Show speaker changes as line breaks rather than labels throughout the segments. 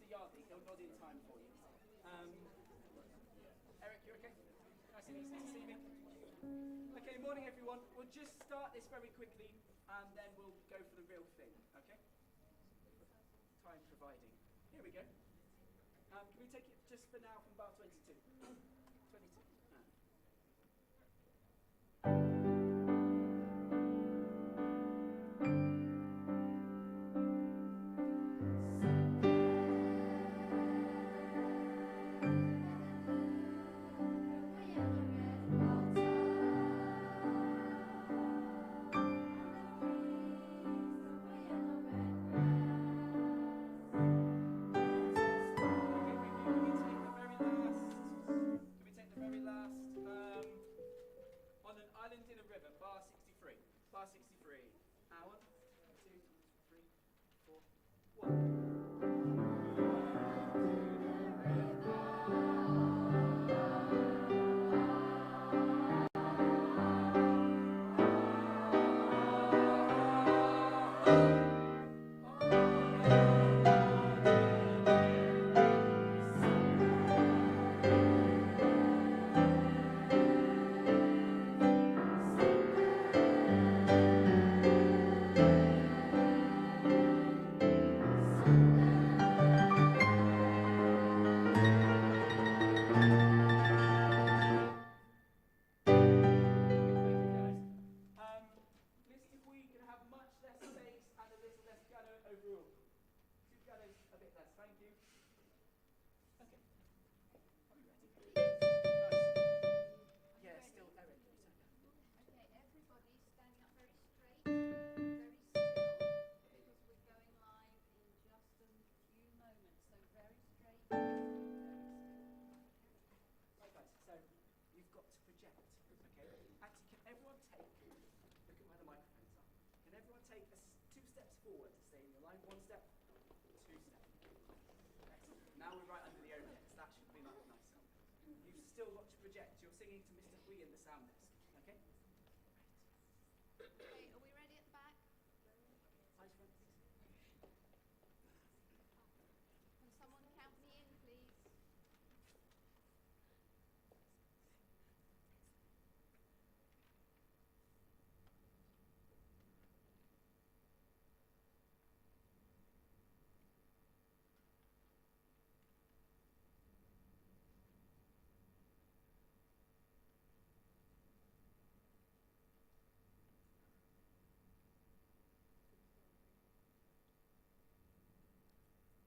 Yardi. He'll nod in time for you. Eric, you okay? Nice and easy to see me. Okay, morning everyone. We'll just start this very quickly and then we'll go for the real thing, okay? Time providing. Here we go. Can we take it just for now from bar 22? 22. In a river, bar 63. Bar 63. 1, 2, 3, 4, 1. Take two steps forward to stay in your line. One step, two steps. Excellent. Now we're right under the overheads. That should be nice. You've still got to project. You're singing to Mr. Hui in the sound desk. Okay? Right.
Okay, are we ready at the back?
Eyes front, please.
Can someone count me in, please?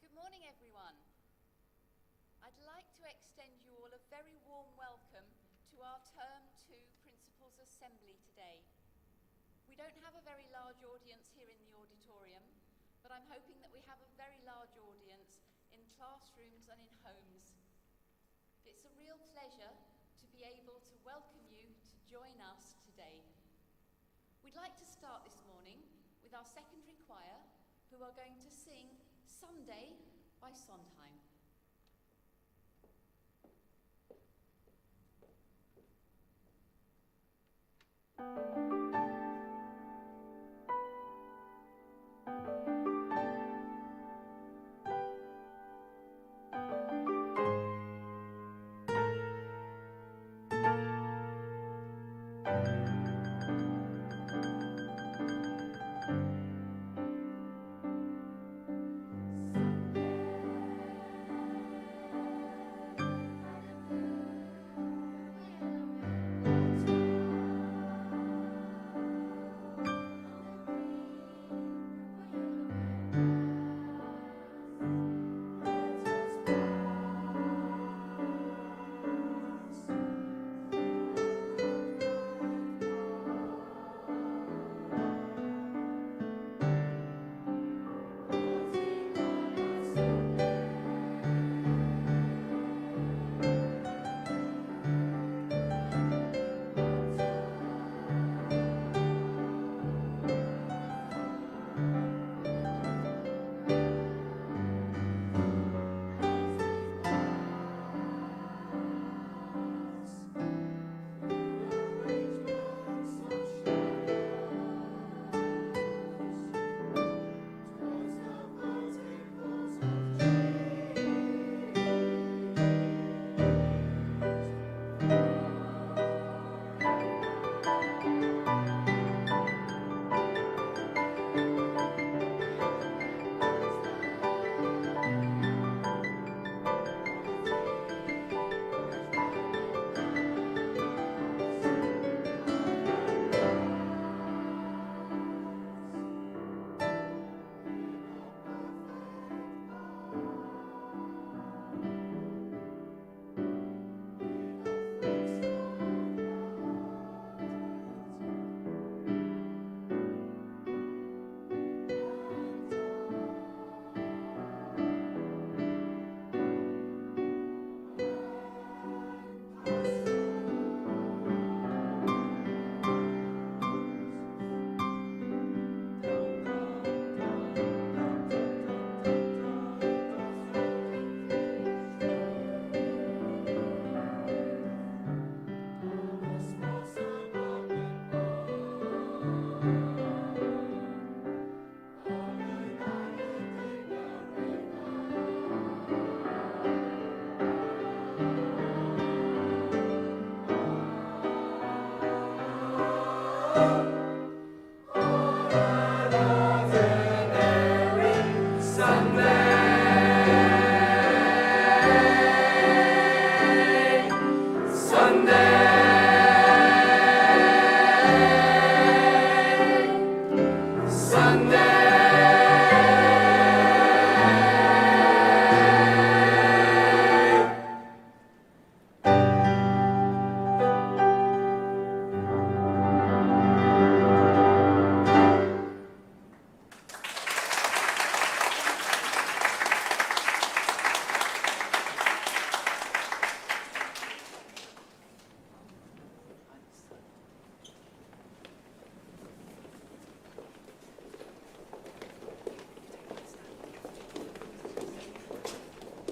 Good morning, everyone. I'd like to extend you all a very warm welcome to our Term 2 Principals Assembly today. We don't have a very large audience here in the auditorium, but I'm hoping that we have a very large audience in classrooms and in homes. It's a real pleasure to be able to welcome you to join us today. We'd like to start this morning with our secondary choir, who are going to sing Sunday by Sondheim.
Sunday.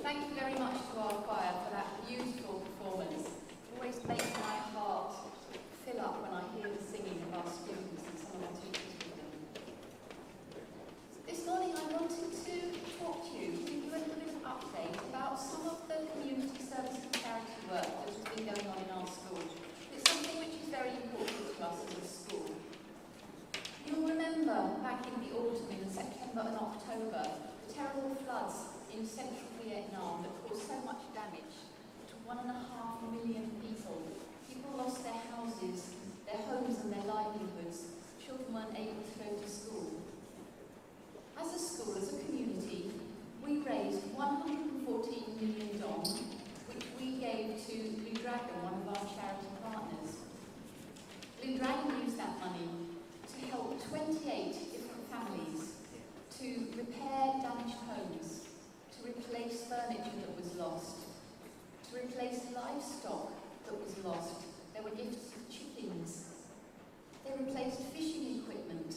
Thank you very much to our choir for that beautiful performance. It always makes my heart fill up when I hear the singing of our students and some of our teachers with them. This morning I wanted to talk to you, give you a little bit of update about some of the community service and charity work that has been going on in our school. It's something which is very important to us as a school. You'll remember back in the autumn, in September and October, the terrible floods in central Vietnam that caused so much damage to 1.5 million people. People lost their houses, their homes and their livelihoods. Children weren't able to go to school. As a school, as a community, we raised $114 million, which we gave to Blue Dragon, one of our charity partners. Blue Dragon used that money to help 28 different families to repair damaged homes, to replace furniture that was lost, to replace livestock that was lost. There were gifts of chickens. They replaced fishing equipment.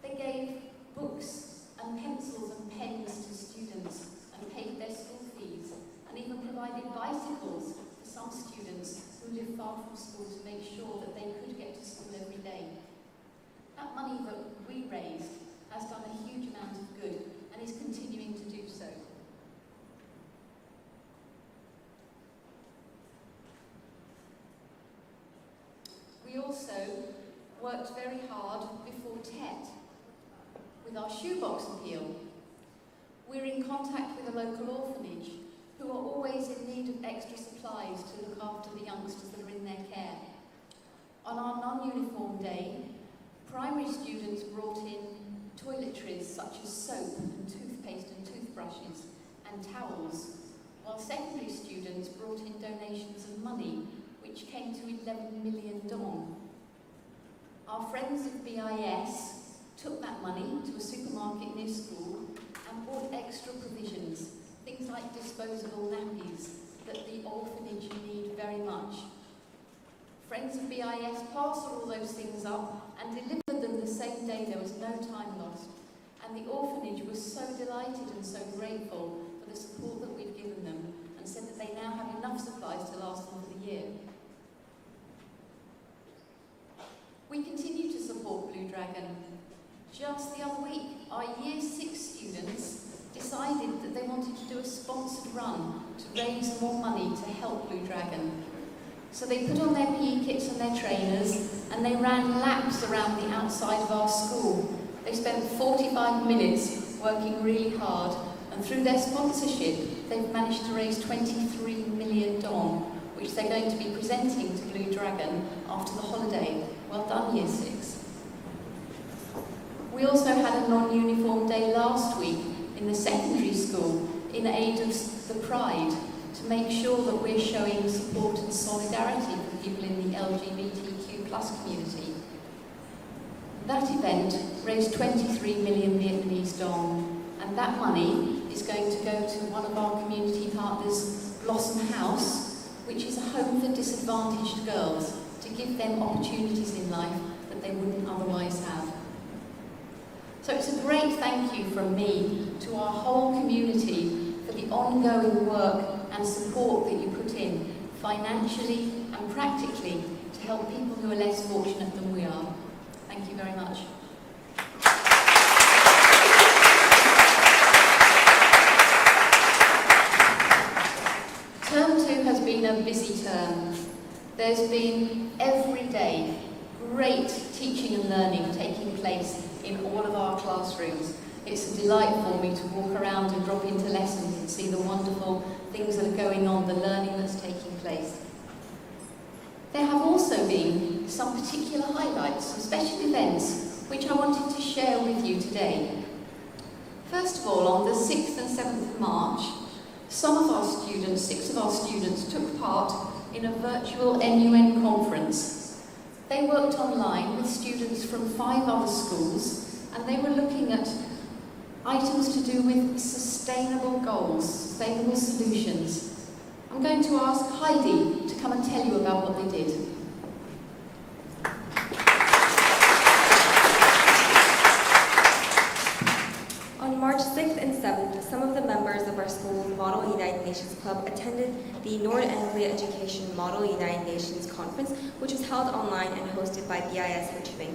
They gave books and pencils and pens to students and paid their school fees, and even provided bicycles for some students who live far from school to make sure that they could get to school every day. That money that we raised has done a huge amount of good and is continuing to do so. We also worked very hard before TET with our shoebox appeal. We're in contact with a local orphanage who are always in need of extra supplies to look after the youngsters that are in their care. On our non-uniform day, primary students brought in toiletries such as soap and toothpaste and toothbrushes and towels, while secondary students brought in donations of money, which came to 11 million dong. Our friends of BIS took that money to a supermarket near school and bought extra provisions, things like disposable nappies that the orphanage need very much. Friends of BIS parcelled all those things up and delivered them the same day. There was no time lost. And the orphanage was so delighted and so grateful for the support that we've given them, and said that they now have enough supplies to last them for the year. We continue to support Blue Dragon. Just the other week, our Year 6 students decided that they wanted to do a sponsored run to raise more money to help Blue Dragon. So they put on their PE kits and their trainers, and they ran laps around the outside of our school. They spent 45 minutes working really hard, and through their sponsorship, they've managed to raise 23 million dong, which they're going to be presenting to Blue Dragon after the holiday. Well done, Year 6. We also had a non-uniform day last week in the secondary school in aid of the Pride, to make sure that we're showing support and solidarity for people in the LGBTQ+ community. That event raised 23 million Vietnamese dong, and that money is going to go to one of our community partners, Blossom House, which is a home for disadvantaged girls, to give them opportunities in life that they wouldn't otherwise have. So it's a great thank you from me to our whole community for the ongoing work and support that you put in, financially and practically, to help people who are less fortunate than we are. Thank you very much. Term 2 has been a busy term. There's been every day great teaching and learning taking place in all of our classrooms. It's a delight for me to walk around and drop into lessons and see the wonderful things that are going on, the learning that's taking place. also been some particular highlights, some special events, which I wanted to share with you today. First of all, on the 6th and 7th of March, six of our students took part in a virtual NUN conference. They worked online with students from 5 other schools, and they were looking at items to do with sustainable goals, sustainable solutions. I'm going to ask Heidi to come and tell you about what they did.
On March 6th and 7th, some of the members of our school's Model United Nations Club attended the North Anglia Education Model United Nations Conference, which was held online and hosted by BIS Hanoi.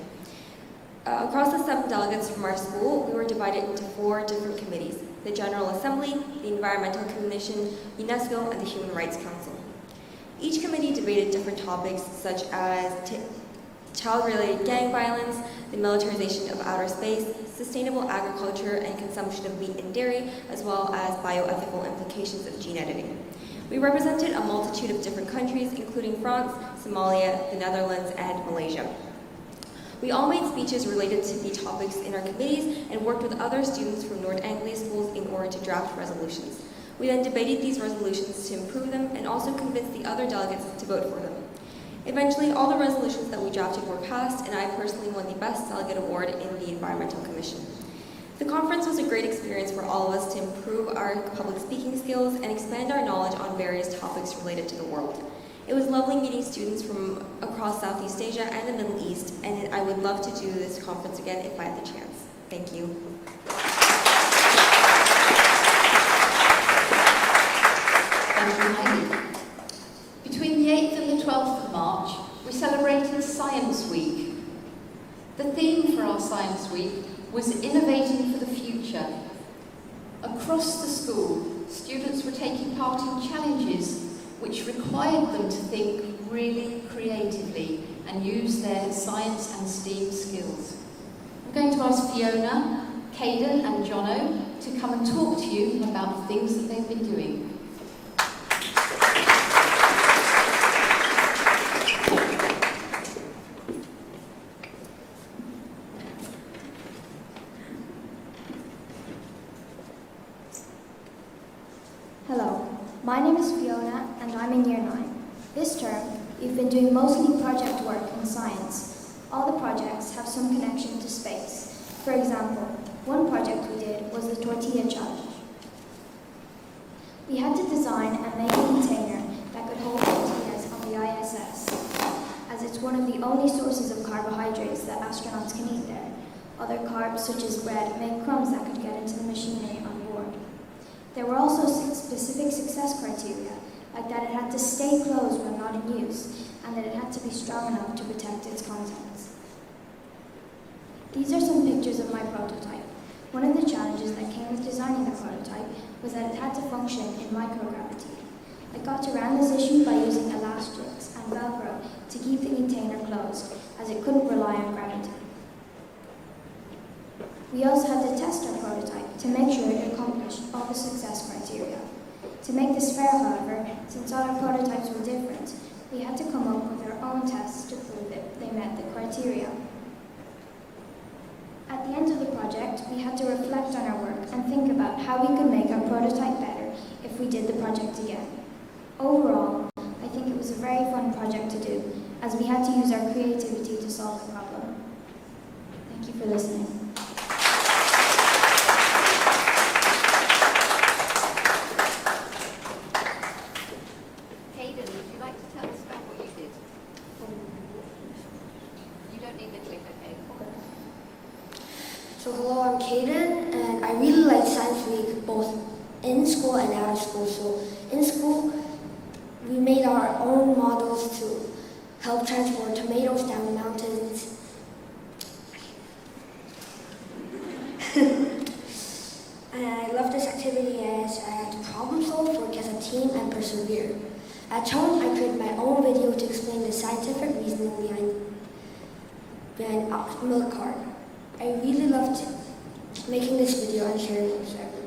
Across the 7 delegates from our school, we were divided into 4 different committees: the General Assembly, the Environmental Commission, UNESCO, and the Human Rights Council. Each committee debated different topics such as child-related gang violence, the militarization of outer space, sustainable agriculture and consumption of meat and dairy, as well as bioethical implications of gene editing. We represented a multitude of different countries, including France, Somalia, the Netherlands, and Malaysia. We all made speeches related to the topics in our committees and worked with other students from North Anglia schools in order to draft resolutions. We then debated these resolutions to improve them and also convinced the other delegates to vote for them. Eventually, all the resolutions that we drafted were passed, and I personally won the Best Delegate Award in the Environmental Commission. The conference was a great experience for all of us to improve our public speaking skills and expand our knowledge on various topics related to the world. It was lovely meeting students from across Southeast Asia and the Middle East, and I would love to do this conference again if I had the chance. Thank you.
Thank you, Heidi. Between the 8th and the 12th of March, we celebrated Science Week. The theme for our Science Week was Innovating for the Future. Across the school, students were taking part in challenges which required them to think really creatively and use their science and STEAM skills. I'm going to ask Fiona, Caden and Jono to come and talk to you about things that they've been doing.
Hello, my name is Fiona and I'm in Year 9. This term, we've been doing mostly project work in science. All the projects have some connection to space. For example, one project we did was the Tortilla Challenge. We had to design and make a container that could hold tortillas on the ISS, as it's one of the only sources of carbohydrates that astronauts can eat there. Other carbs, such as bread, make crumbs that could get into the machinery on board. There were also specific success criteria, like that it had to stay closed when not in use, and that it had to be strong enough to protect its contents. These are some pictures of my prototype. One of the challenges that came with designing the prototype was that it had to function in microgravity. I got around this issue by using elastics and Velcro to keep the container closed, as it couldn't rely on gravity. We also had to test our prototype to make sure it accomplished all the success criteria. To make this fair, however, since all our prototypes were different, we had to come up with our own tests to prove that they met the criteria. At the end of the project, we had to reflect on our work and think about how we could make our prototype better if we did the project again. Overall, I think it was a very fun project to do, as we had to use our creativity to solve the problem. Thank you for listening.
Caden, would you like to tell us about what you did? You don't need the clip, okay?
So hello, I'm Caden, and I really like Science Week both in school and out of school. So in school, we made our own models to help transport tomatoes down mountains. And I love this activity as I had to problem solve, work as a team, and persevere. At home, I created my own video to explain the scientific reasoning behind milk carton. I really loved making this video and sharing it with everyone.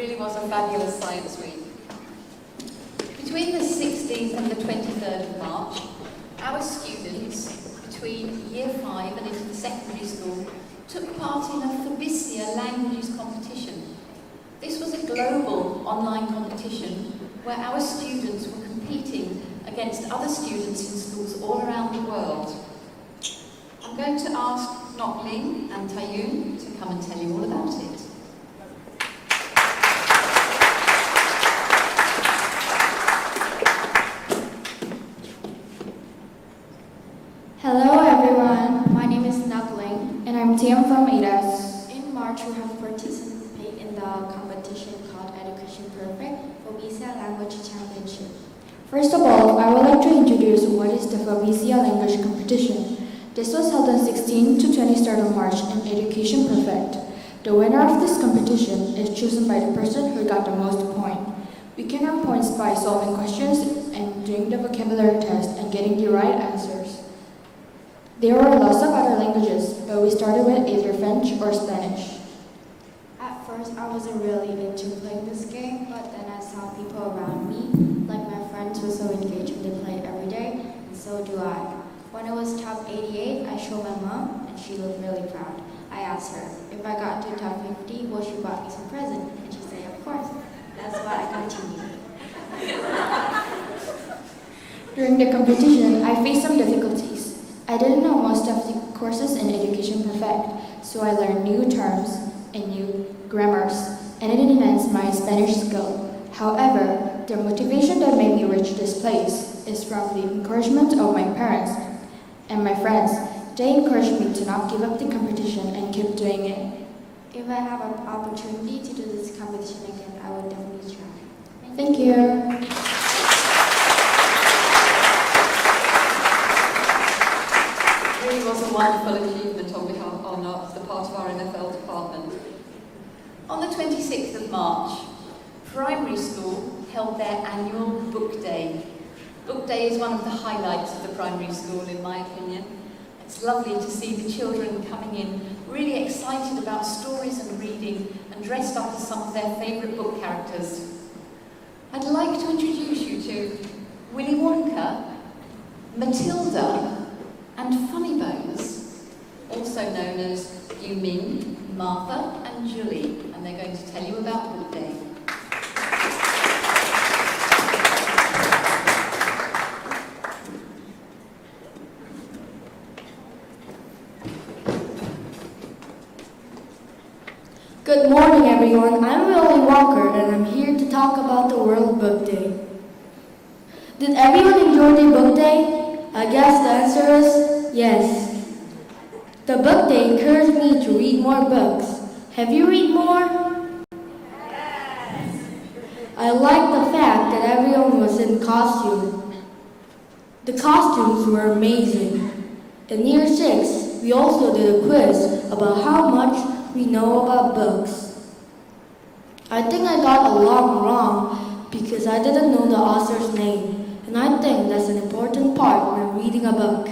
really was a fabulous Science Week. Between the 16th and the 23rd of March, our students between Year 5 and into the secondary school took part in a Fabisia languages competition. This was a global online competition where our students were competing against other students in schools all around the world. I'm going to ask Nok Ling and Tayoon to come and tell you all about it.
Hello everyone, my name is Nok Ling and I'm Tim from ADAS. In March we have participated in the competition called Education Perfect Fabisia Language Championship. First of all, I would like to introduce what is the Fabisia Language Competition. This was held on 16 to 23rd of March in Education Perfect. The winner of this competition is chosen by the person who got the most points. We can earn points by solving questions and doing the vocabulary test and getting the right answers. There were lots of other languages, but we started with either French or Spanish. At first, I wasn't really into playing this game, but then I saw people around me, like my friends were so engaged and they play it every day, and so do I. When it was top 88, I showed my mom, and she looked really proud. I asked her, if I got to top 50, will she buy me some present? And she said, of course. That's why I continued. During the competition, I faced some difficulties. I didn't know most of the courses in Education Perfect, so I learned new terms and new grammars, and it enhanced my Spanish skill. However, the motivation that made me reach this place is from the encouragement of my parents and my friends. They encouraged me to not give up the competition and keep doing it. If I have an opportunity to do this competition again, I would definitely try. Thank you.
It really was a wonderful achievement on the part of our NFL department. On the 26th of March, primary school held their annual book day. Book day is one of the highlights of the primary school, in my opinion. It's lovely to see the children coming in really excited about stories and reading and dressed up as some of their favourite book characters. I'd like to introduce you to Willy Wonka, Matilda, and Funny Bones, also known as Yu Ming, Martha, and Julie, and they're going to tell you about Book Day.
Good morning, everyone. I'm Willy Walker, and I'm here to talk about the World Book Day. Did everyone enjoy their book day? I guess the answer is yes. The book day encouraged me to read more books. Have you read more? Yes. I like the fact that everyone was in costume. The costumes were amazing. In Year 6, we also did a quiz about how much we know about books. I think I got a lot wrong because I didn't know the author's name, and I think that's an important part when reading a book.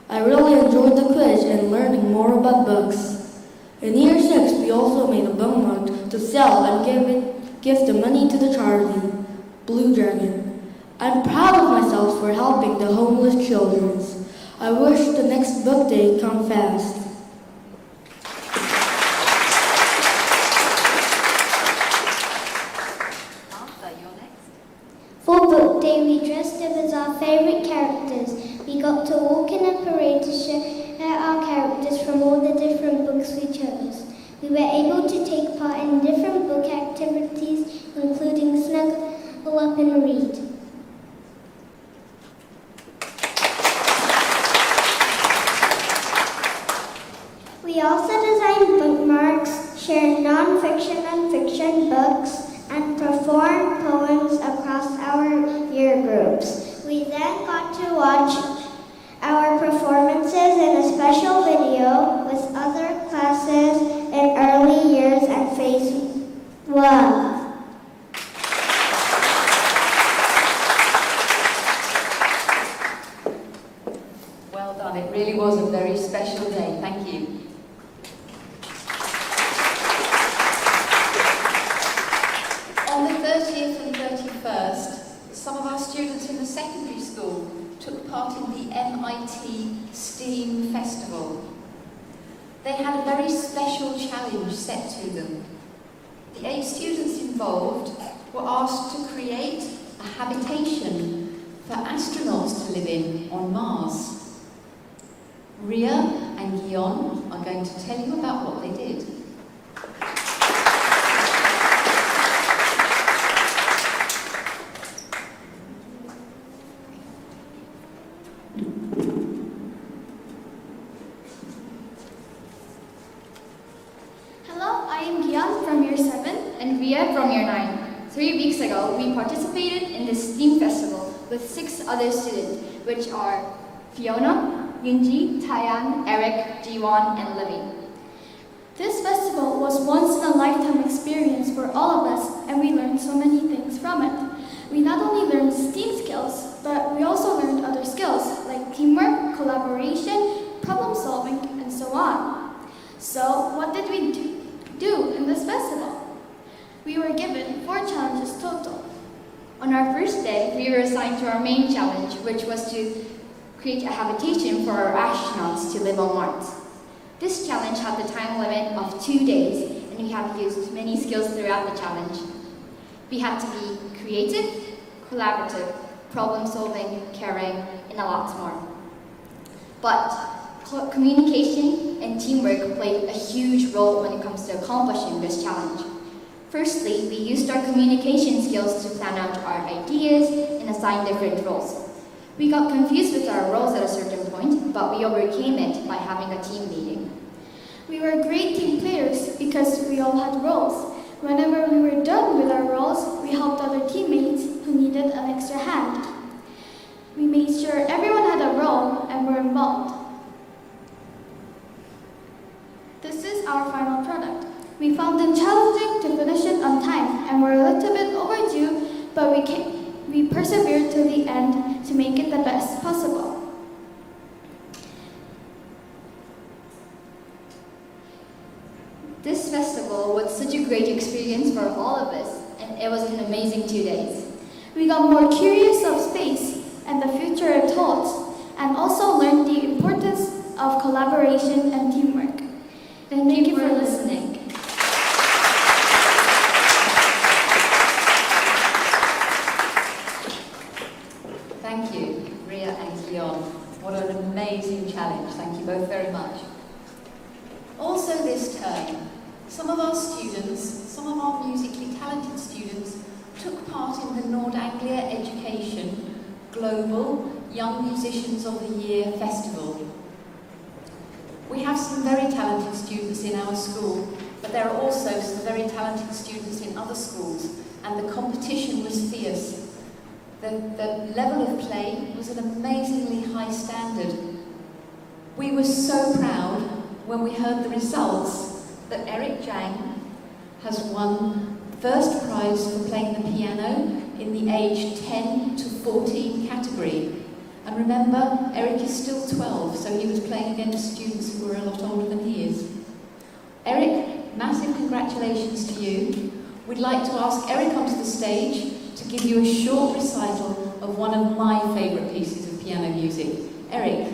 I really enjoyed the quiz and learning more about books. In Year 6, we also made a bookmark to sell and give the money to the charity, Blue Dragon. I'm proud of myself for helping the homeless children. I wish the next book day come fast.
For book day, we dressed up as our favourite characters. We got to walk in a parade to share our characters from all the different books we chose. We were able to take part in different book activities, including snuggle up and read. We also designed bookmarks, shared non-fiction and fiction books, and performed poems across our year groups. We then got to watch our performances in a special video with other classes in early years and phase 1.
Well done, it really was a very special day, thank you. part in the MIT STEAM Festival. They had a very special challenge set to them. The 8 students involved were asked to create a habitation for astronauts to live in on Mars. Ria and Guillaume are going to tell you about what they did.
Hello, I am Gian from Year 7 and Ria from Year 9. 3 weeks ago, we participated in the STEAM Festival with 6 other students, which are Fiona, Yunji, Tayan, Eric, Jiwon, and Libby.
This festival was once in a lifetime experience for all of us, and we learned so many things from it. We not only learned STEAM skills, but we also learned other skills like teamwork, collaboration, problem solving, and so on. So, what did we do in this festival? We were given 4 challenges total.
On our first day, we were assigned to our main challenge, which was to create a habitation for our astronauts to live on Mars. This challenge had the time limit of 2 days, and we have used many skills throughout the challenge. We had to be creative, collaborative, problem-solving, caring, and a lot more. But communication and teamwork played a huge role when it comes to accomplishing this challenge. Firstly, we used our communication skills to plan out our ideas and assign different roles. We got confused with our roles at a certain point, but we overcame it by having a team meeting.
We were great team players because we all had roles. Whenever we were done with our roles, we helped other teammates who needed an extra hand. We made sure everyone had a role and were involved. This is our final product. We found it challenging to finish it on time and were a little bit overdue, but we persevered to the end to make it the best possible.
This festival was such a great experience for all of us, and it was an amazing 2 days.
We got more curious of space and the future it holds, and also learned the importance of collaboration and teamwork. Thank you for listening.
Thank you, Ria and Guillaume. What an amazing challenge. Thank you both very much. Also this term, some of our students, some of our musically talented students, took part in the Nord Anglia Education Global Young Musicians of the Year Festival. We have some very talented students in our school, but there are also some very talented students in other schools, and the competition was fierce. The level of play was an amazingly high standard. We were so proud when we heard the results that Eric Zhang has won first prize for playing the piano in the age 10 to 14 category. And remember, Eric is still 12, so he was playing against students who were a lot older than he is. Eric, massive congratulations to you. We'd like to ask Eric onto the stage to give you a short recital of one of my favourite pieces of piano music. Eric.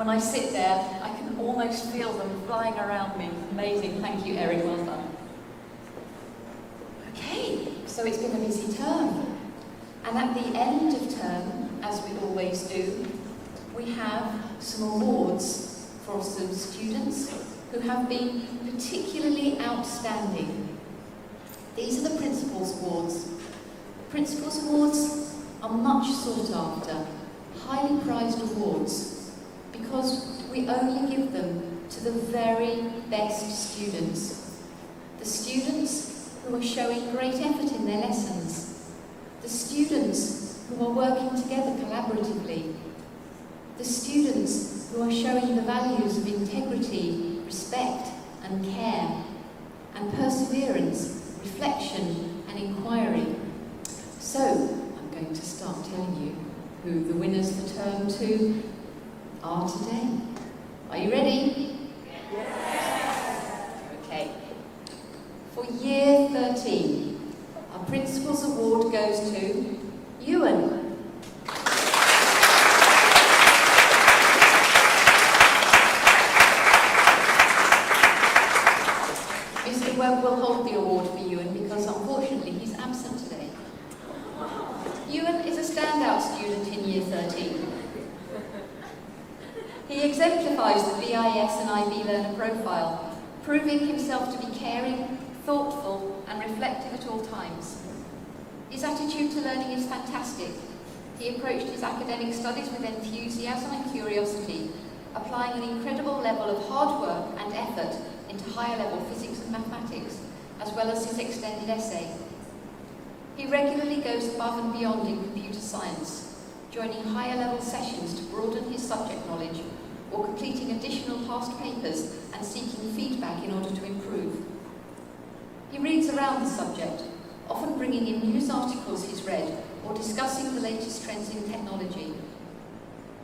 when I sit there, I can almost feel them flying around me. Amazing. Thank you, Eric. Well done. Okay, so it's been a busy term. And at the end of term, as we always do, we have some awards for some students who have been particularly outstanding. These are the Principals Awards. Principals Awards are much sought after, highly prized awards, because we only give them to the very best students. The students who are showing great effort in their lessons. The students who are working together collaboratively. The students who are showing the values of integrity, respect and care, and perseverance, reflection and inquiry. So, I'm going to start telling you who the winners for term 2 are today. Are you ready? Yes! Okay. For year 13, our Principals Award goes to Ewan. Mr. Webb will hold the award for Ewan because unfortunately he's absent today. Ewan is a standout student in year 13. He exemplifies the BIS and IB learner profile, proving himself to be caring, thoughtful and reflective at all times. His attitude to learning is fantastic. He approached his academic studies with enthusiasm and curiosity, applying an incredible level of hard work and effort into higher level physics and mathematics, as well as his extended essay. He regularly goes above and beyond in computer science, joining higher level sessions to broaden his subject knowledge, or completing additional past papers and seeking feedback in order to improve. He reads around the subject, often bringing in news articles he's read or discussing the latest trends in technology.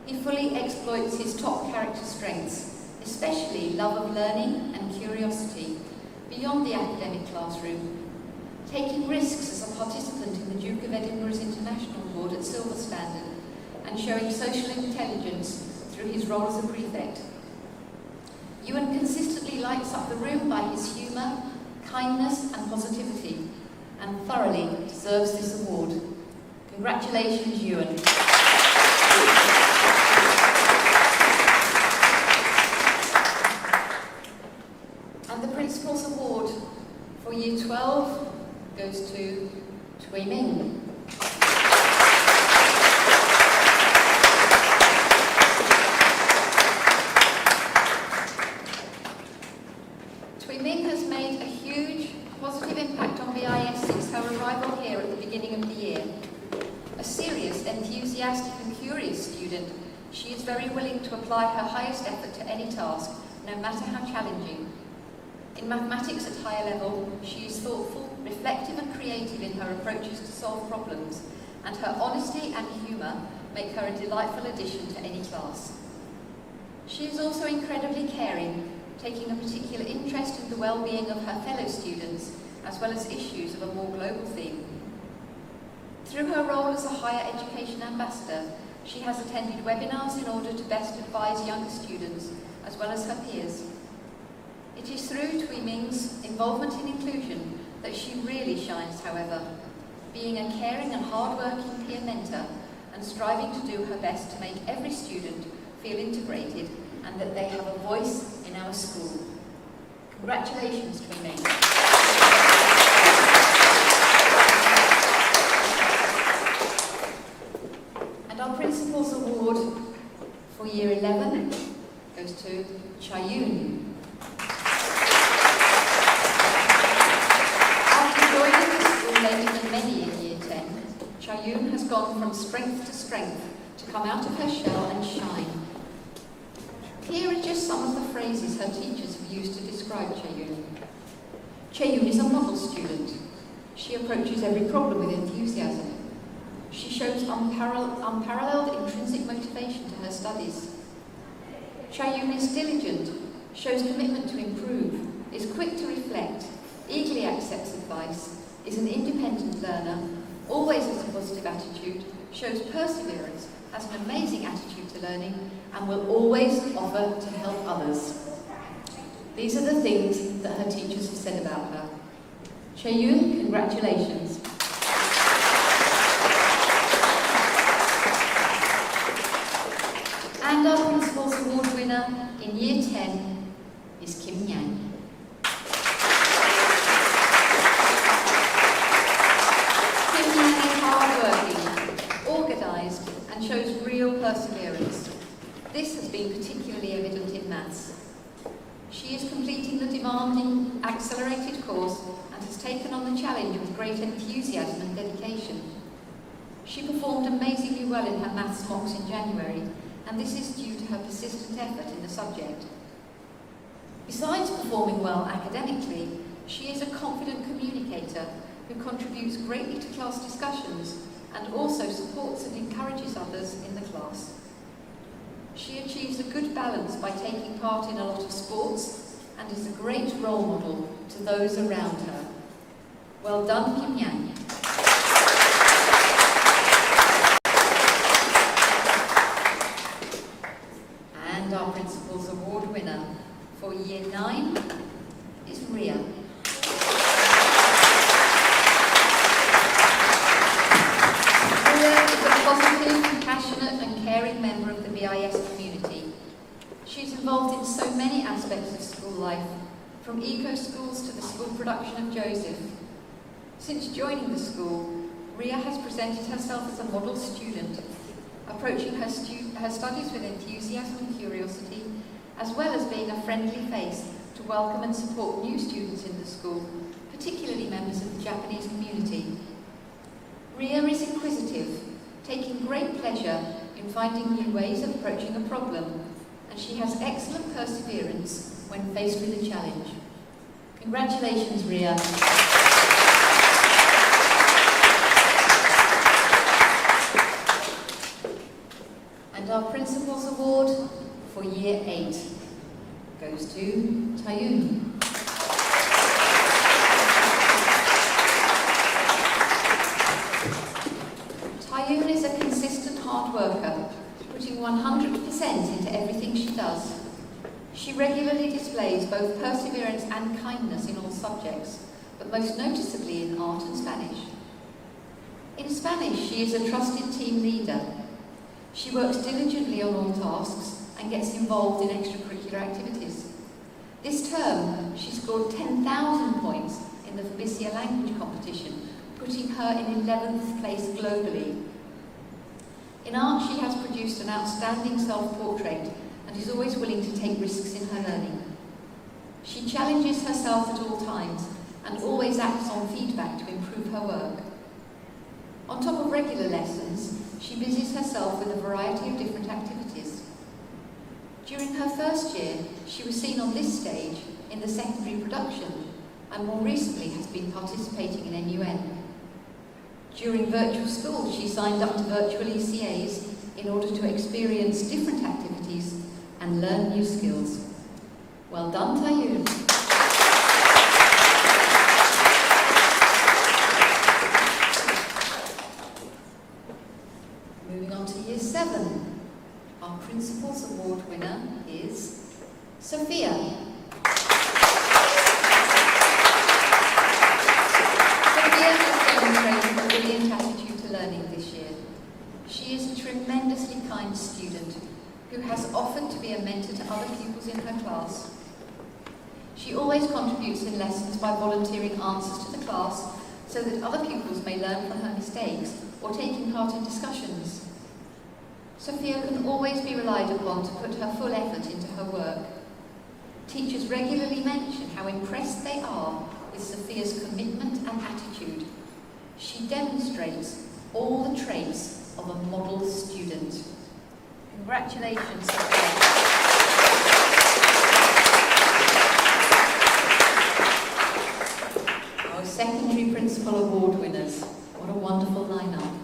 He fully exploits his top character strengths, especially love of learning and curiosity, beyond the academic classroom, taking risks as a participant in the Duke of Edinburgh's International Board at Silver Standard, and showing social intelligence through his role as a prefect. Ewan consistently lights up the room by his humour, kindness and positivity, and thoroughly deserves this award. Congratulations, Ewan. And the Principals Award for Year 12 goes to Tui Ming. Tui Ming has made a huge positive impact on BIS since her arrival here at the beginning of the year. A serious, enthusiastic and curious student, she is very willing to apply her highest effort to any task, no matter how challenging. In mathematics at higher level, she is thoughtful, reflective and creative in her approaches to solve problems, and her honesty and humour make her a delightful addition to any class. She is also incredibly caring, taking a particular interest in the well-being of her fellow students, as well as issues of a more global theme. Through her role as a higher education ambassador, she has attended webinars in order to best advise younger students, as well as her peers. It is through Tui Ming's involvement in inclusion that she really shines, however, being a caring and hard-working peer mentor and striving to do her best to make every student feel integrated and that they have a voice in our school. Congratulations, Tui Ming. And our Principals Award for Year 11 goes to Chayun. Later than many in Year 10, Chayun has gone from strength to strength to come out of her shell and shine. Here are just some of the phrases her teachers have used to describe Chayun. Chayun is a model student. She approaches every problem with enthusiasm. She shows unparalleled intrinsic motivation to her studies. Chayun is diligent, shows commitment to improve, is quick to reflect, eagerly accepts advice, is an independent learner, always has a positive attitude, shows perseverance, has an amazing attitude to learning, and will always offer to help others. These are the things that her teachers have said about her. Cheyun, congratulations. And our Principal's Award winner in Year 10 is Kim Yang. Kim Yang is hard-working, organised, and shows real perseverance. This has been particularly evident in maths. She is completing the demanding accelerated course and has taken on the challenge with great enthusiasm and dedication. She performed amazingly well in her maths mocks in January, and this is due to her persistent effort in the subject. Besides performing well academically, she is a confident communicator who contributes greatly to class discussions and also supports and encourages others in the class. She achieves a good balance by taking part in a lot of sports and is a great role model to those around her. Well done, Kim Yang. And our Principal's Award winner for Year 9 is Ria. Ria is a positive, compassionate and caring member of the BIS community. She's involved in so many aspects of school life, from eco-schools to the school production of Joseph. Since joining the school, Ria has presented herself as a model student, approaching her studies with enthusiasm and curiosity, as well as being a friendly face to welcome and support new students in the school, particularly members of the Japanese community. Ria is inquisitive, taking great pleasure in finding new ways of approaching a problem, and she has excellent perseverance when faced with a challenge. Congratulations, Ria. And our Principal's Award for Year 8 goes to Tayun. Tayun is a consistent hard worker, putting 100% into everything she does. She regularly displays both perseverance and kindness in all subjects, but most noticeably in art and Spanish. In Spanish, she is a trusted team leader. She works diligently on all tasks and gets involved in extracurricular activities. This term, she scored 10,000 points in the Fabicia language competition, putting her in 11th place globally. In art, she has produced an outstanding self-portrait and is always willing to take risks in her learning. She challenges herself at all times and always acts on feedback to improve her work. On top of regular lessons, she busies herself with a variety of different activities. During her first year, she was seen on this stage in the secondary production, and more recently has been participating in NUN. During virtual school, she signed up to virtual ECAs in order to experience different activities and learn new skills. Well done, Tayun. Moving on to Year 7. Our Principal's Award winner is Sophia. Sophia has demonstrated a brilliant attitude to learning this year. She is a tremendously kind student who has offered to be a mentor to other pupils in her class. She always contributes in lessons by volunteering answers to the class so that other pupils may learn from her mistakes or taking part in discussions. Sophia can always be relied upon to put her full effort into her work. Teachers regularly mention how impressed they are with Sophia's commitment and attitude. She demonstrates all the traits of a model student. Congratulations, Sophia. Our secondary principal award winners. What a wonderful lineup.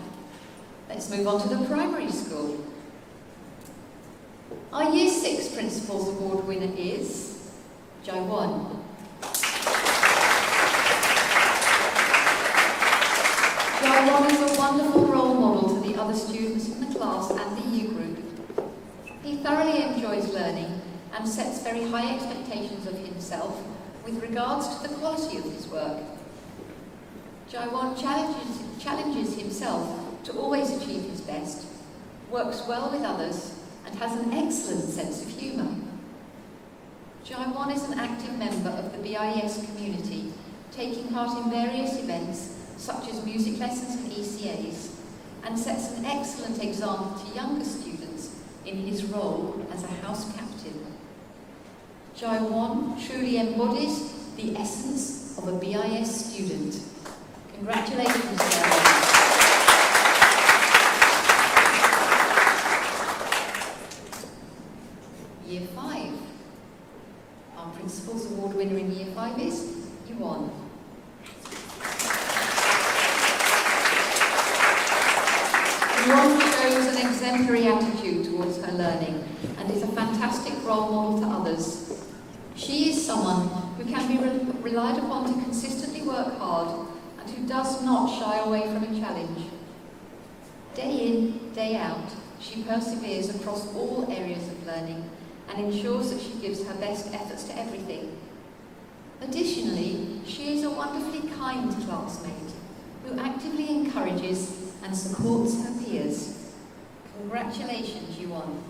Let's move on to the primary school. Our Year 6 Principal's Award winner is Jaiwon. Jaiwon is a wonderful role model to the other students in the class and the year group. He thoroughly enjoys learning and sets very high expectations of himself with regards to the quality of his work. Jaiwan challenges himself to always achieve his best, works well with others, and has an excellent sense of humour. Jaiwan is an active member of the BIS community, taking part in various events such as music lessons and ECAs, and sets an excellent example to younger students in his role as a house captain. Jaiwan truly embodies the essence of a BIS student. Congratulations, Jaiwan. Year 5. Our Principals Award winner in Year 5 is Yuan. Yuan shows an exemplary attitude towards her learning and is a fantastic role model to others. She is someone who can be relied upon to consistently work hard and who does not shy away from a challenge. Day in, day out, she perseveres across all areas of learning and ensures that she gives her best efforts to everything. Additionally, she is a wonderfully kind classmate who actively encourages and supports her peers. Congratulations, Yuan.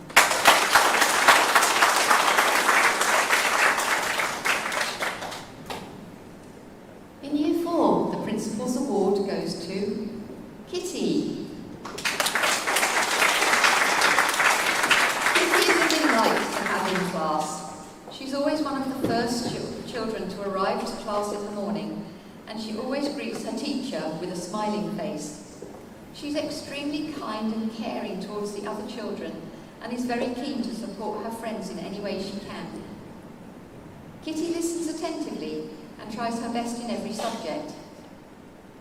In Year 4, the Principal's Award goes to Kitty. Kitty is a delight to have in class. She's always one of the first children to arrive to class in the morning, and she always greets her teacher with a smiling face. She's extremely kind and caring towards the other children and is very keen to support her friends in any way she can. Kitty listens attentively and tries her best in every subject.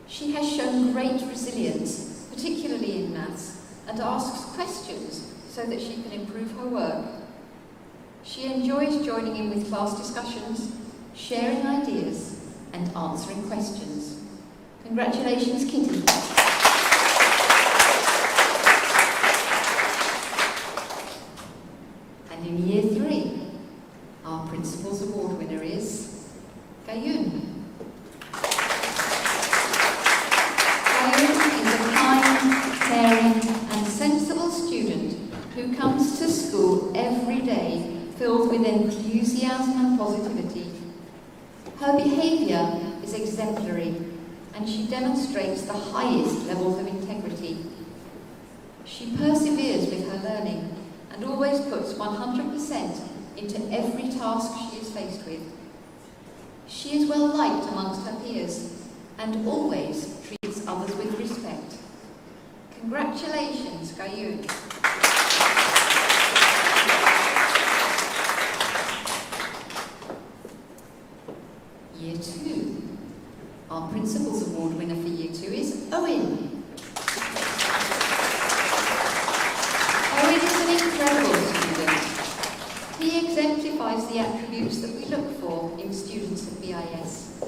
She has shown great resilience, particularly in maths, and asks questions so that she can improve her work. She enjoys joining in with class discussions, sharing ideas, and answering questions. Congratulations, Kitty. And in Year 3, our Principal's Award winner is Gayun. Gayun is a kind, caring, and sensible student who comes to school every day filled with enthusiasm and positivity. Her behaviour is exemplary, and she demonstrates the highest levels of integrity. She perseveres with her learning and always puts 100% into every task she is faced with. She is well liked amongst her peers and always treats others with respect. Congratulations, Gayun. Year 2. Our Principal's Award winner for Year 2 is Owen. Owen is an incredible student. He exemplifies the attributes that we look for in students at BIS.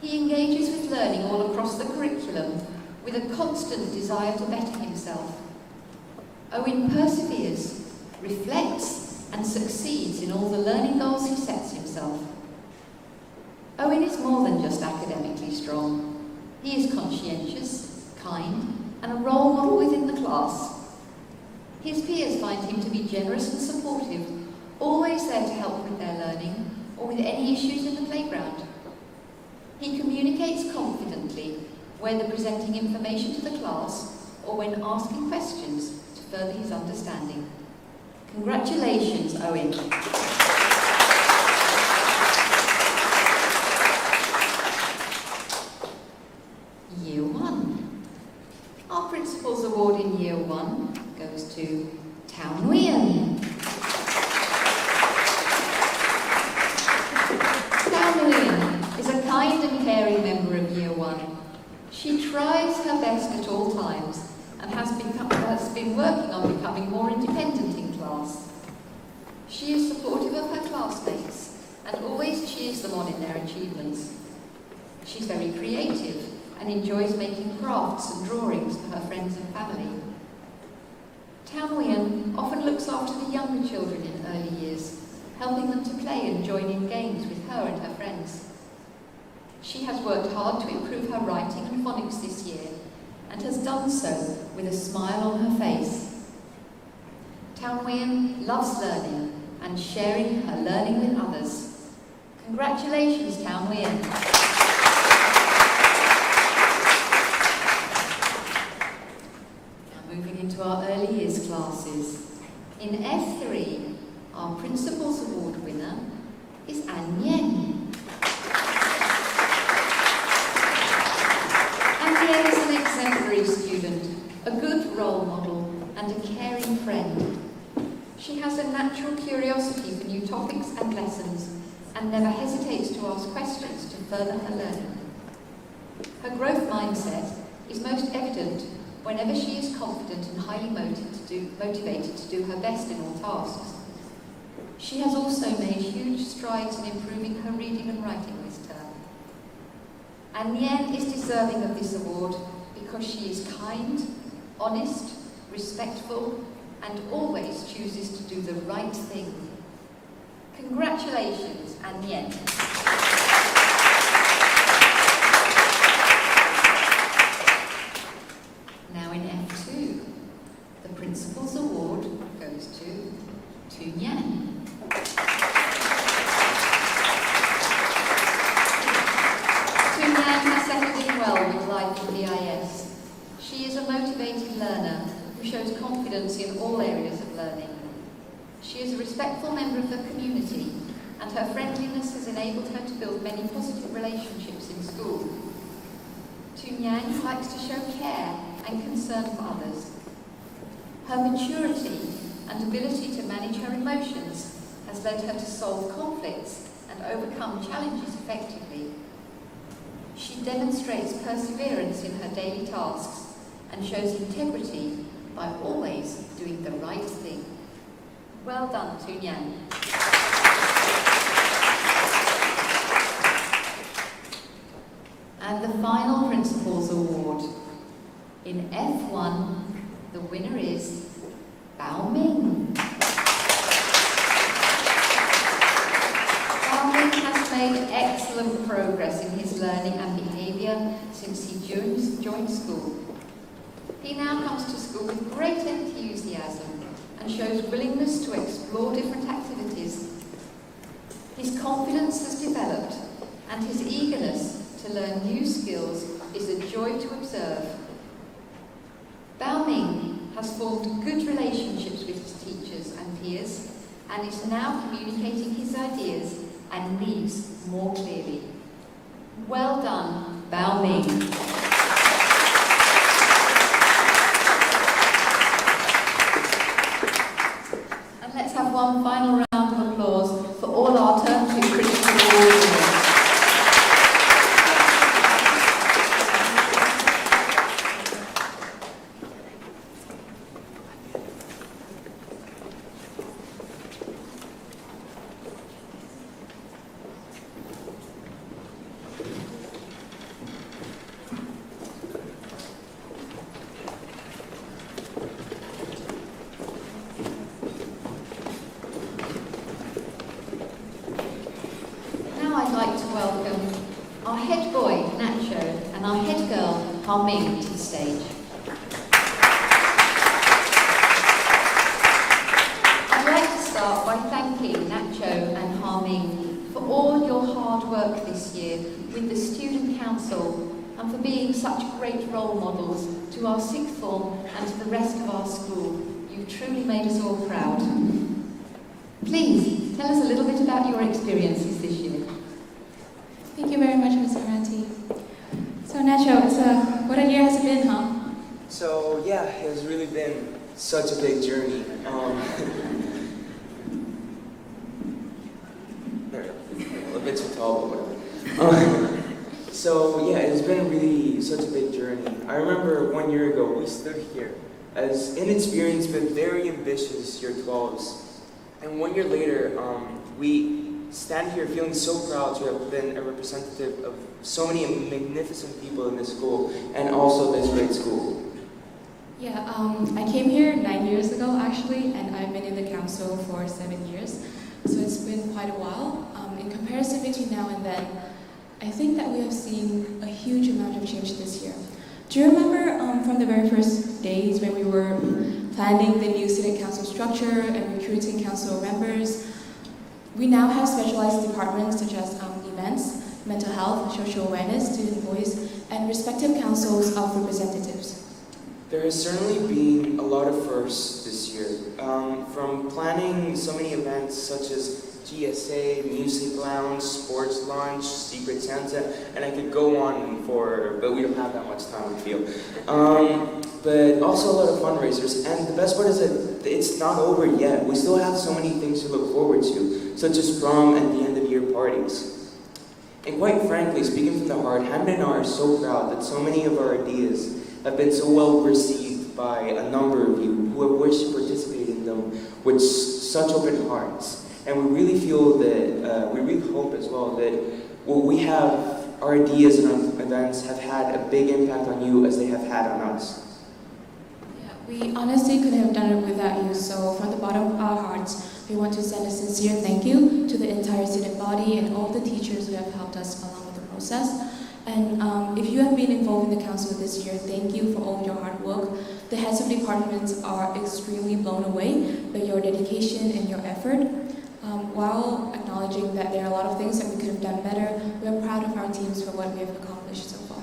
He engages with learning all across the curriculum with a constant desire to better himself. Owen perseveres, reflects, and succeeds in all the learning goals he sets himself. Owen is more than just academically strong. He is conscientious, kind, and a role model within the class. His peers find him to be generous and supportive, always there to help with their learning or with any issues in the playground. He communicates confidently, whether presenting information to the class or when asking questions to further his understanding. Congratulations, Owen. Year 1. Our Principal's Award in Year 1 goes to Tao Nguyen. Tao Nguyen is a kind and caring member of Year 1. She tries her best at all times and has been working on becoming more independent in class. She is supportive of her classmates and always cheers them on in their achievements. She's very creative and enjoys making crafts and drawings for her friends and family. Town Nguyen often looks after the younger children in early years, helping them to play and join in games with her and her friends. She has worked hard to improve her writing and phonics this year, and has done so with a smile on her face. Town Nguyen loves learning and sharing her learning with others. Congratulations, Town Nguyen. Now moving into our early years classes. In F3, our Principals Award winner is An Yen. An Yen is an exemplary student, a good role model, and a caring friend. She has a natural curiosity for new topics and lessons, and never hesitates to ask questions to further her learning. Her growth mindset is most evident whenever she is confident and highly motivated to do her best in all tasks. She has also made huge strides in improving her reading and writing this term. An Yen is deserving of this award because she is kind, honest, respectful, and always chooses to do the right thing. Congratulations, An Yen. Now in F2, the Principal's Award goes to Tu Nhan. Tu Nhan has settled in well with life in BIS. She is a motivated learner who shows confidence in all areas of learning. She is a respectful member of the community, and her friendliness has enabled her to build many positive relationships in school. Tu Nhan likes to show care and concern for others. Her maturity and ability to manage her emotions has led her to solve conflicts and overcome challenges effectively. She demonstrates perseverance in her daily tasks and shows integrity by always doing the right thing. Well done, Tu Nhan. And the final Principals Award. In F1, the winner is Bao Ming. Bao Ming has made excellent progress in his learning and behaviour since he joined school. He now comes to school with great enthusiasm and shows willingness to explore different activities. His confidence has developed, and his eagerness to learn new skills is a joy to observe. Bao Ming has formed good relationships with his teachers and peers, and is now communicating his ideas and needs more clearly. Well done, Bao Ming. Let's have one final round of applause for all our Term 2 Principal Award winners. Welcome our head boy, Nacho, and our head girl, Harming, to the stage. I'd like to start by thanking Nacho and Harming for all your hard work this year with the Student Council and for being such great role models to our sixth form and to the rest of our school. You've truly made us all proud. Please, tell us a little bit about your experiences this year.
Thank you very much, Mr. Ranti. So Nacho, what a year has it been, huh?
So yeah, it has really been such a big journey. A bit too tall, but whatever. So yeah, it's been really such a big journey. I remember 1 year ago, we stood here as inexperienced but very ambitious year 12s. And 1 year later, we stand here feeling so proud to have been a representative of so many magnificent people in this school and also this great school.
I came here 9 years ago actually, and I've been in the council for 7 years, so it's been quite a while. In comparison between now and then, I think that we have seen a huge amount of change this year. Do you remember from the very first days when we were planning the new student council structure and recruiting council members? We now have specialized departments such as events, mental health, social awareness, student voice, and respective councils of representatives.
There has certainly been a lot of firsts this year. From planning so many events such as GSA, Music Lounge, Sports Launch, Secret Santa, and I could go on but we don't have that much time, I feel. But also a lot of fundraisers, and the best part is that it's not over yet. We still have so many things to look forward to, such as prom and the end of year parties. And quite frankly, speaking from the heart, Hamden and I are so proud that so many of our ideas have been so well received by a number of you who have wished to participate in them with such open hearts. And we really feel that, we really hope as well that our ideas and our events have had a big impact on you as they have had on us.
We honestly couldn't have done it without you, so from the bottom of our hearts, we want to send a sincere thank you to the entire student body and all the teachers who have helped us along with the process. And if you have been involved in the council this year, thank you for all your hard work. The heads of departments are extremely blown away by your dedication and your effort. While acknowledging that there are a lot of things that we could have done better, we are proud of our teams for what we have accomplished so far.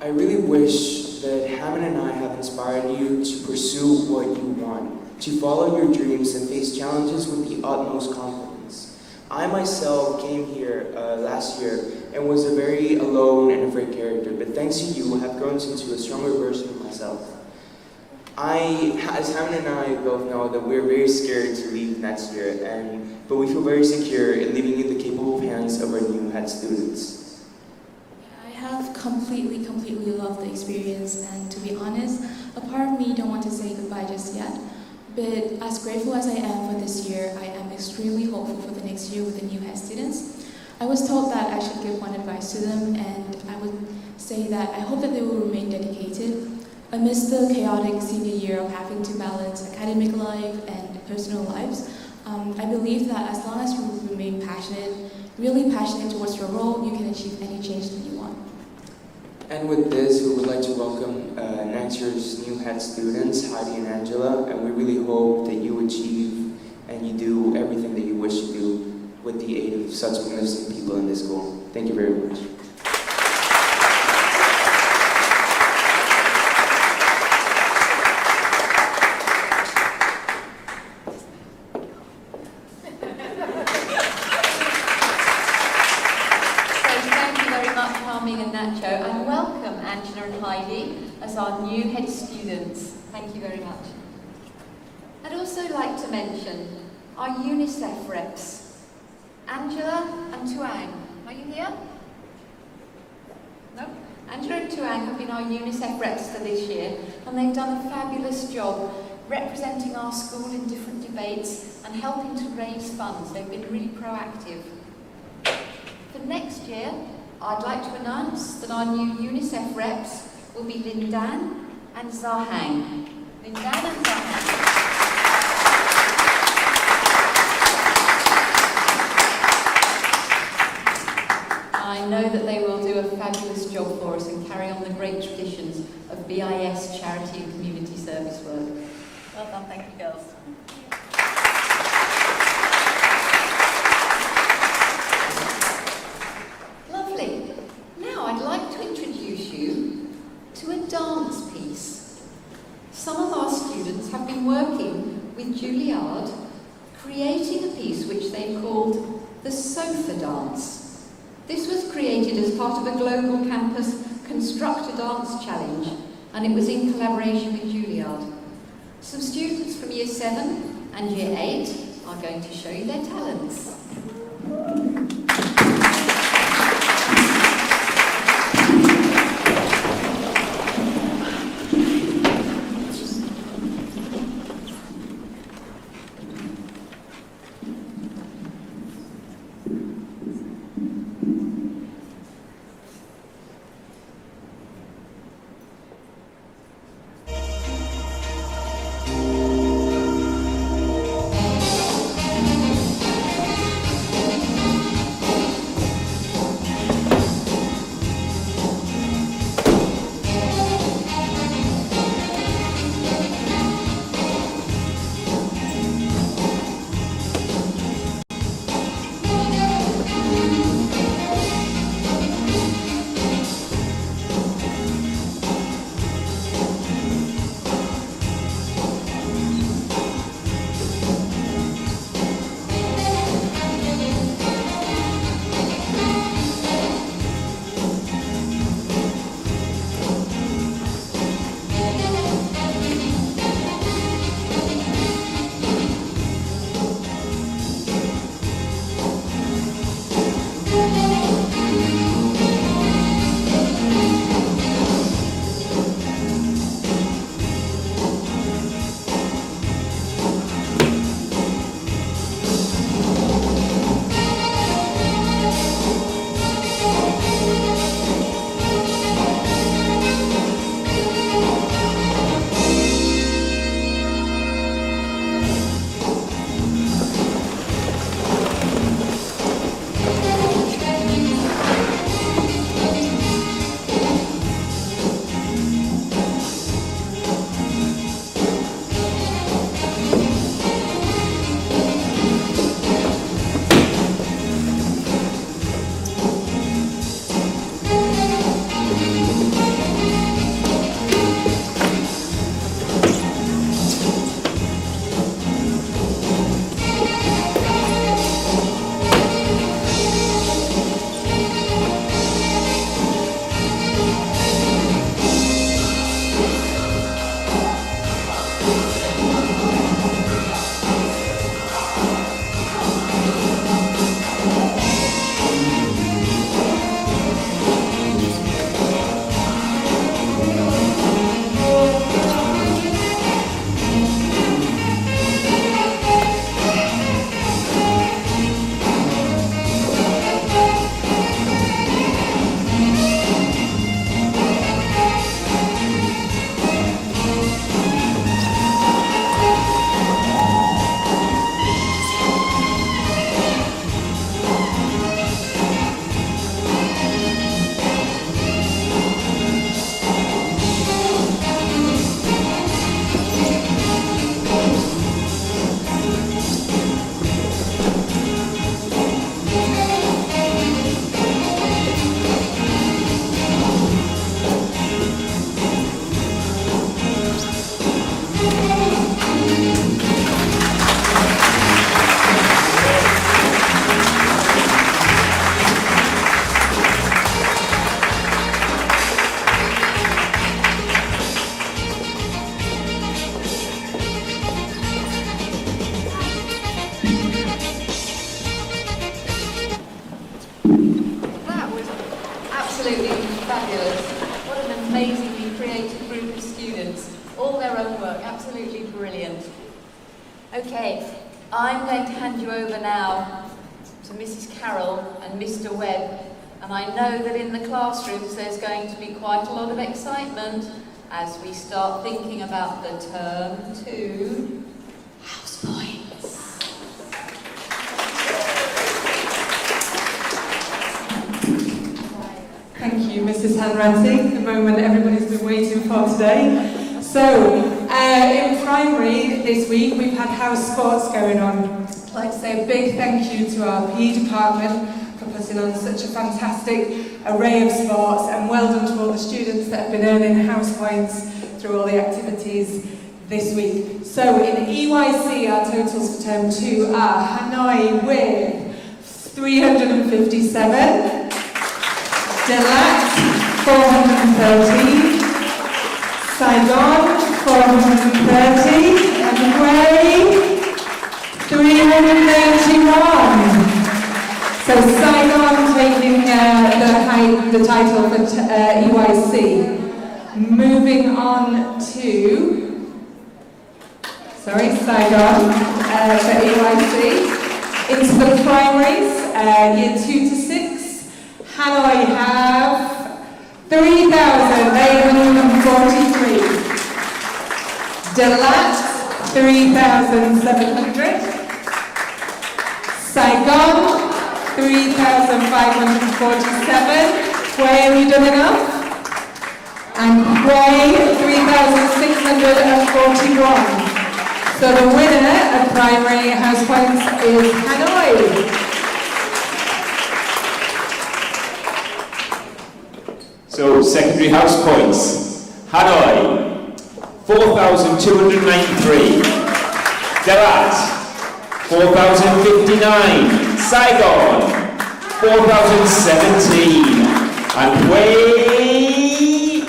I really wish that Hammond and I have inspired you to pursue what you want, to follow your dreams and face challenges with the utmost confidence. I myself came here last year and was a very alone and afraid character, but thanks to you, I have grown into a stronger version of myself. As Hammond and I both know, that we're very scared to leave next year, but we feel very secure in leaving in the capable hands of our new head students.
I have completely loved the experience, and to be honest, a part of me don't want to say goodbye just yet. But as grateful as I am for this year, I am extremely hopeful for the next year with the new head students. I was told that I should give one advice to them, and I would say that I hope that they will remain dedicated. Amidst the chaotic senior year of having to balance academic life and personal lives, I believe that as long as you remain passionate, really passionate towards your role, you can achieve any change that you want.
And with this, we would like to welcome next year's new head students, Heidi and Angela, and we really hope that you achieve and you do everything that you wish to do with the aid of such magnificent people in this school. Thank you very much.
And welcome Angela and Heidi as our new head students. Thank you very much. I'd also like to mention our UNICEF reps, Angela and Tuang. Are you here? No? Angela and Tuang have been our UNICEF reps for this year, and they've done a fabulous job representing our school in different debates and helping to raise funds. They've been really proactive. For next year, I'd like to announce that our new UNICEF reps will be Lindan and Zahang. Lindan and Zahang. I know that they will do a fabulous job for us and carry on the great traditions of BIS charity and community service work. Well done, thank you girls. I'd like to introduce you to a dance piece. Some of our students have been working with Juilliard, creating a piece which they've called the Sofa Dance. This was created as part of a global campus Construct a Dance Challenge, and it was in collaboration with Juilliard. Some students from Year 7 and Year 8 are going to show you their talents. Absolutely fabulous. What an amazingly creative group of students. All their own work, absolutely brilliant. Okay, I'm going to hand you over now to Mrs. Carroll and Mr. Webb. And I know that in the classrooms there's going to be quite a lot of excitement as we start thinking about the term 2 house points.
Thank you, Mrs. Hanratty, the moment everybody's been waiting for today. So, in primary this week we've had house sports going on. I'd like to say a big thank you to our PE department for putting on such a fantastic array of sports, and well done to all the students that have been earning house points through all the activities this week. So in EYC our totals for term 2 are Hanoi with 357, Delat 413, Saigon 430, and Hue 331. So Saigon taking the title for EYC. Moving on to, Saigon for EYC. Into the primaries, year 2 to 6. Hanoi have 3,843. Delat 3,700. Saigon 3,547. Where have you done enough? And Hue 3,641. So the winner of primary house points is Hanoi.
So secondary house points. Hanoi 4,293. Delat 4,059. Saigon 4,017. And Hue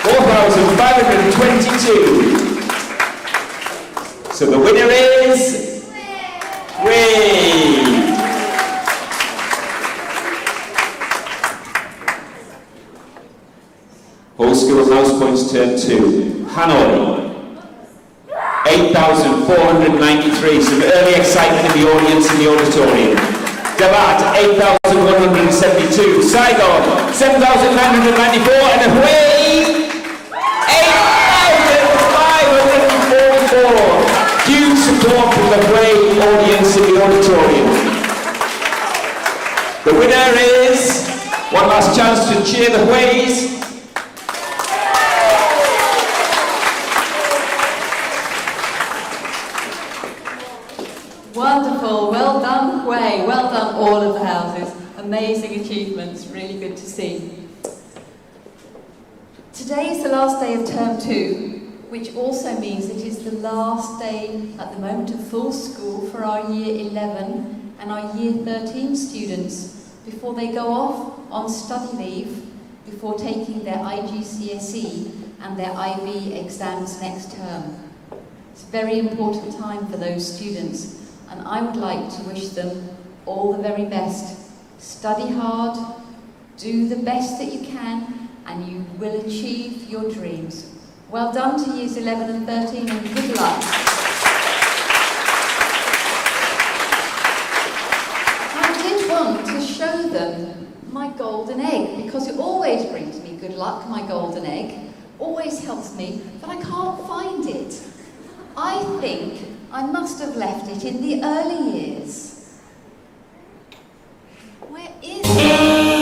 4,522. So the winner is Wade. Whole school house points term 2. Hanoi 8,493. Some early excitement in the audience in the auditorium. Delat 8,172. Saigon 7,994. And Hue 8,544. Huge support from the Hue audience in the auditorium. The winner is, one last chance to cheer the Hues.
Wonderful, well done Hue, well done all of the houses. Amazing achievements, really good to see. Today is the last day of term 2, which also means it is the last day at the moment of full school for our year 11 and our year 13 students before they go off on study leave before taking their IGCSE and their IB exams next term. It's a very important time for those students, and I would like to wish them all the very best. Study hard, do the best that you can, and you will achieve your dreams. Well done to years 11 and 13, and good luck. I did want to show them my golden egg, because it always brings me good luck, my golden egg. Always helps me, but I can't find it. I think I must have left it in the early years. Where is it?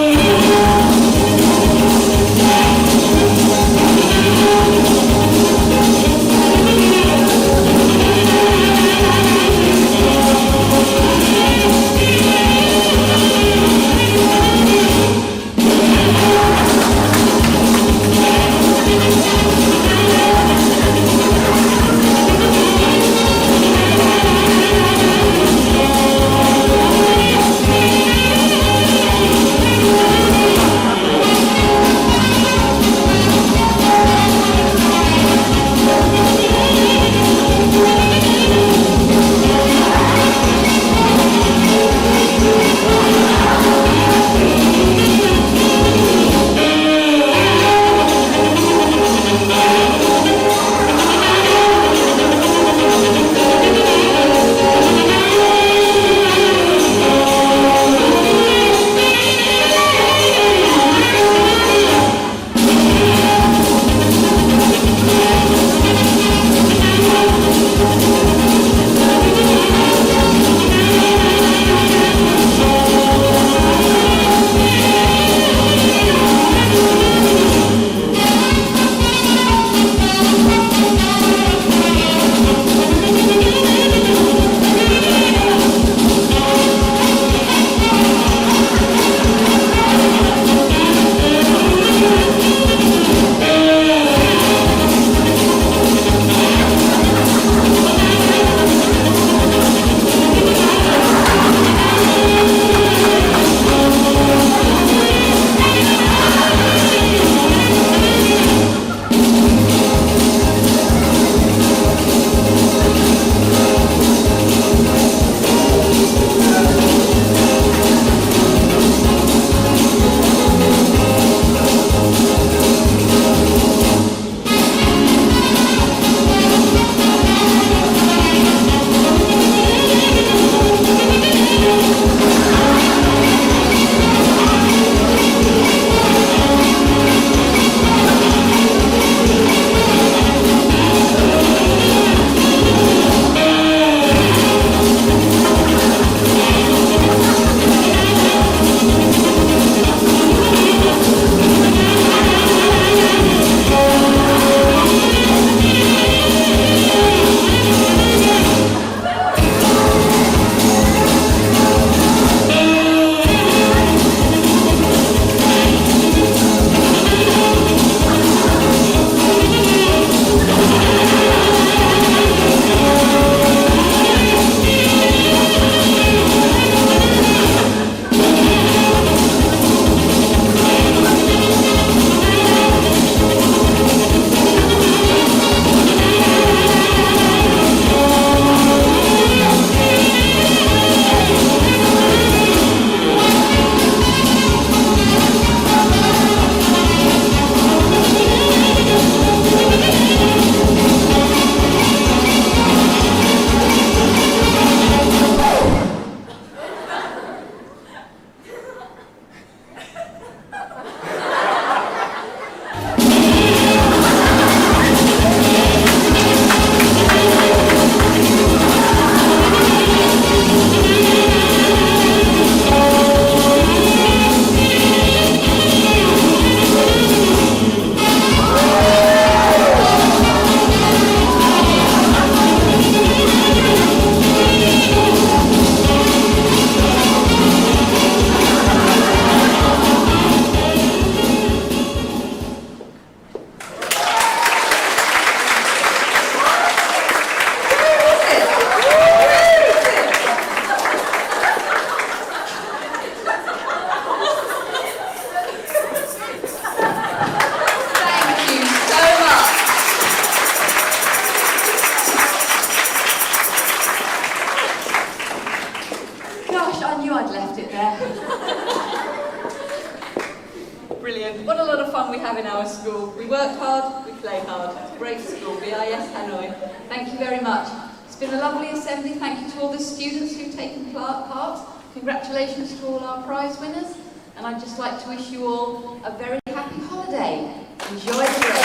brilliant. What a lot of fun we have in our school. We work hard, we play hard. Great school, BIS Hanoi. Thank you very much. It's been a lovely assembly. Thank you to all the students who've taken part. Congratulations to all our prize winners. And I'd just like to wish you all a very happy holiday. Enjoy the break.